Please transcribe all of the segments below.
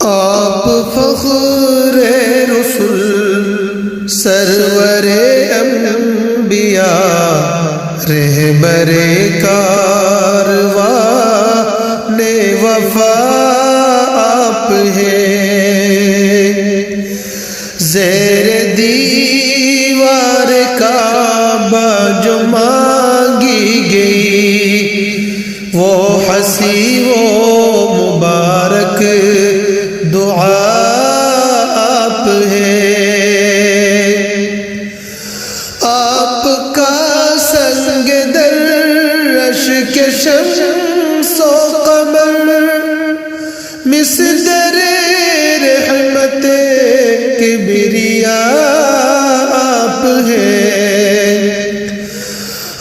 آپ فخر رسول سرور انبیاء رہبر کارواں وفا آپ ہیں، زیر دیوار کعبہ جو مانگی گئی وہ حسی وہ مبارک دعا آپ ہے، آپ کا سنگ درش کے شمس و قمر مصدر رحمت کبریاء آپ ہے،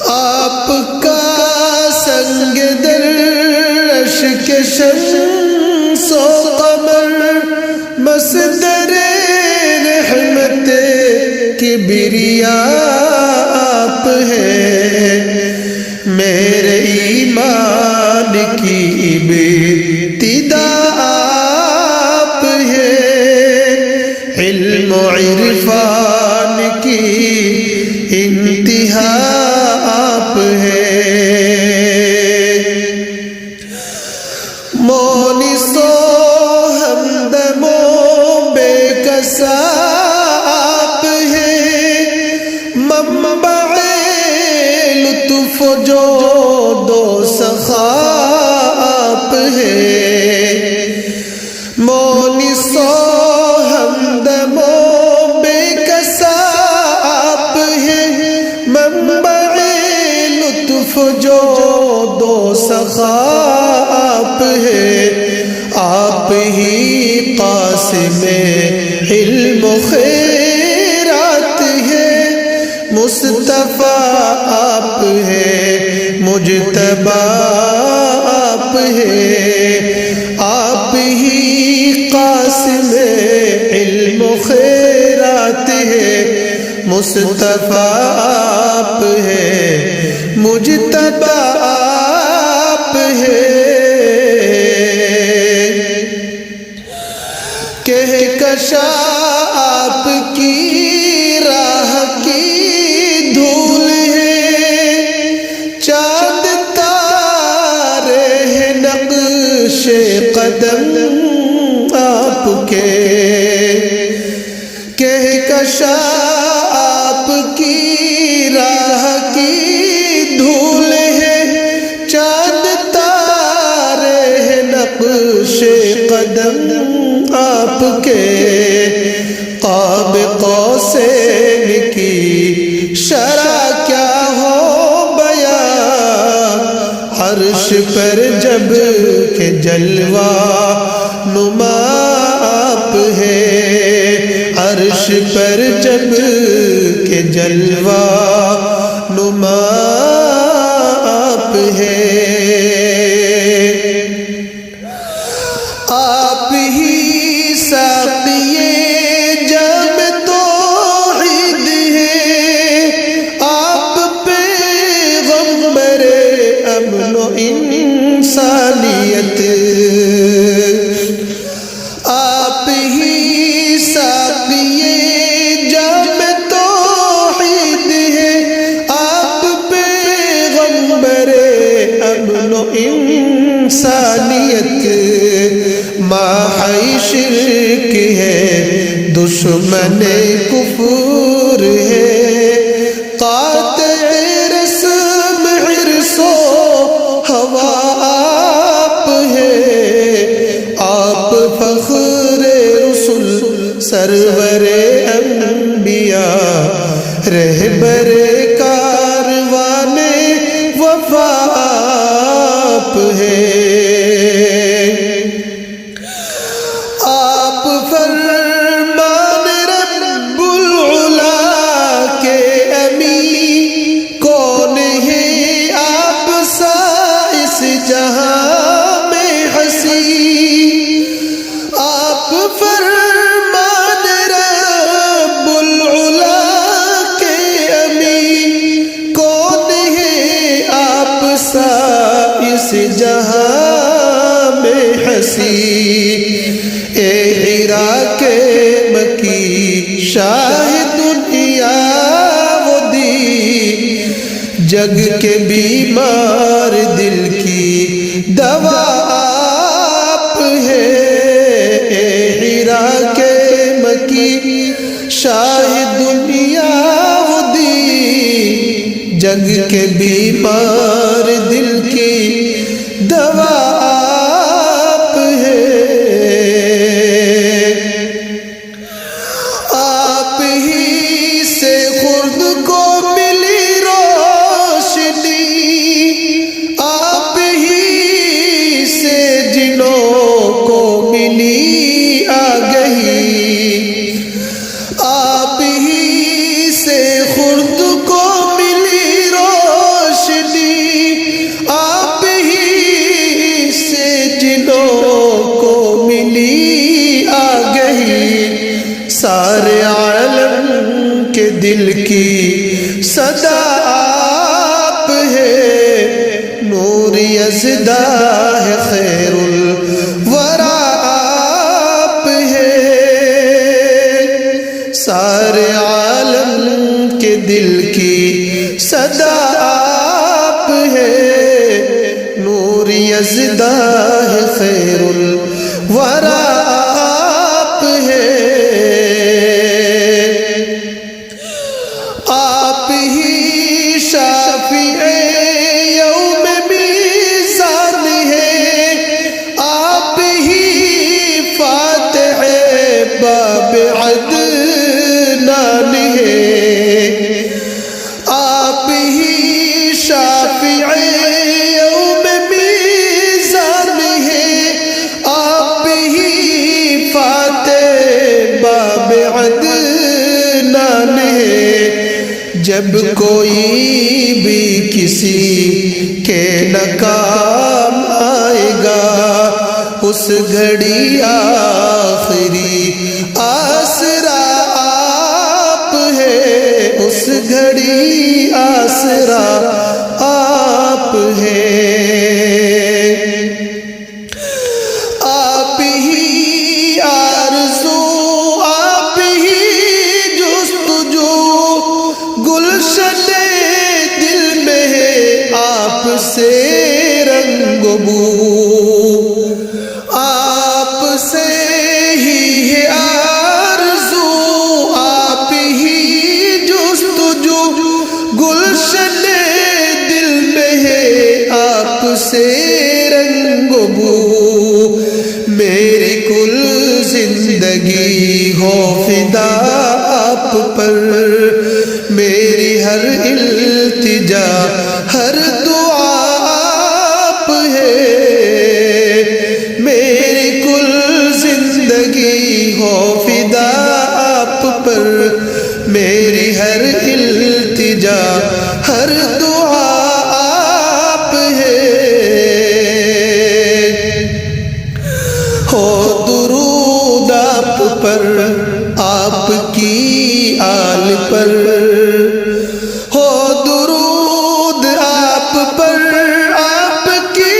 آپ کا سنگ درش کے شمس و قمر مصدر رحمت کبریاء آپ ہے، میرے ایمان کی ابتدا آپ ہے، علم و عرفان کی انتہا آپ ہے، مونس و ہمدم و بے کسا آپ ہیں، منبع لطف جود و سخا آپ ہیں، مونس و ہمدم و بے کسا آپ ہیں، منبع لطف جود و سخا آپ ہے، آپ ہی قاسم علم و خیرات ہے، مصطفیٰ آپ ہے، مجتبیٰ آپ ہے، آپ ہی قاسم علم و خیرات ہے، مصطفیٰ آپ ہے، مجتبیٰ آپ ہے، کہکشاں آپ کی راہ کی دھول ہے، چاند تارے ہیں نقش قدم آپ کے، کہکشاں آپ کی راہ کی دھول ہے، چاند تارے ہیں نقش قدم آپ کے، قاب قوسین کی شرح کیا ہو بیان، عرش پر جب کہ جلوہ نما آپ ہے، عرش پر جب کہ جلوہ نما آپ ہے، آپ ہی ساقی جام توحید ہے، آپ پیغمبر امن و انسانیت، آپ ہی ساقی جام توحید ہے، آپ پیغمبر امن و انسانیت، ماحی شرک ہے، دشمن کفر ہے، قاطع رسم حرص و ہوا آپ ہے، آپ فخر رسول سرور انبیاء رہبر کارواں وفا آپ ہے، آپ فرمان رب العلا کے امین، کون ہے آپ سا اس جہاں میں حسین، آپ فرمان رب العلا کے امین، کون ہے آپ سا اس جہاں میں ہنسی شاہ دنیا وہ دی جگ کے بیمار دل کی دوا آپ ہے ہیرا کے مکی شاہ دنیا وہ دی جگ کے بیمار دل کی دوا آپ ہے آپ ہی سے خود کو ملی روشنی آپ ہی سے جنوں کو ملی آگہی آپ ہی سے خود کو ملی روشنی آپ ہی سے جنوں کو ملی آگہی سارے عالم کے دل کی صدا آپ ہے نور یزدہ ہے خیر الورا آپ ہے سارے عالم کے دل کی صدا آپ ہے نور یزدہ ہے خیر الورا آپ ہے آپ ہی شافع یوم میزان ہے آپ ہی فاتح باب عدنان ہے آپ ہی شافع یوم میزان ہے آپ ہی فاتح باب عدنان ہے جب کوئی بھی کسی کے ناکام آئے گا اس گھڑی آخری آسرا آپ ہے اس گھڑی آسرا آپ ہے آپ ہی آرزو آپ ہی جستجو گلشن دل میں ہے آپ سے رنگ بو آپ سے ہی ہے آرزو آپ ہی جستجو گلشن دل میں ہے آپ سے رنگ بو میری کل زندگی ہو فدا آپ پر میری ہر التجا ہر دعا آپ ہے میری کل زندگی ہو فدا آپ پر میری ہر التجا ہر دعا آپ ہے ہو درود آپ پر آپ کی آل پر ہو درود آپ پر آپ کی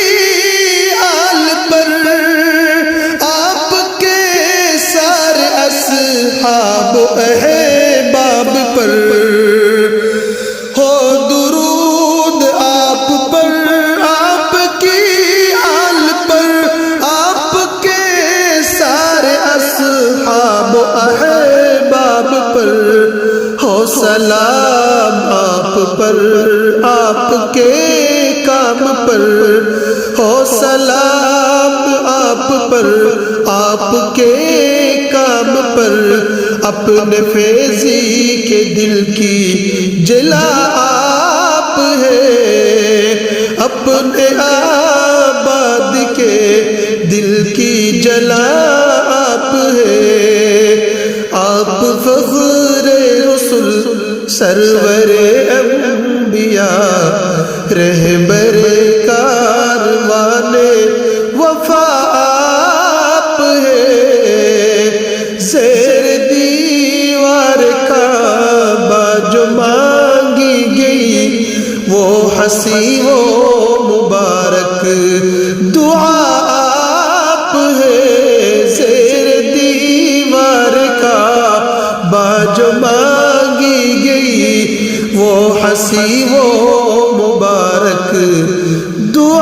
آل پر آپ کے سارے اصحاب احباب پر ہو درود آپ پر آپ کی آل پر آپ کے سارے اصحاب احباب پر ہو سلام آپ پر آپ کے کام پر ہو سلام آپ پر آپ کے کام پر اپنے فیضی کے دل کی جلا آپ ہے اپنے آباد کے دل کی جلا آپ ہے آپ فخر رسول سرور انبیاء رہبر کاروان وفا آپ ہے زیر دیوار کعبہ جو مانگی گئی وہ حسی وہ مبارک دعا آپ ہے زیر دیوار کعبہ جو مانگی گئی وہ ہنسی وہ مبارک دعا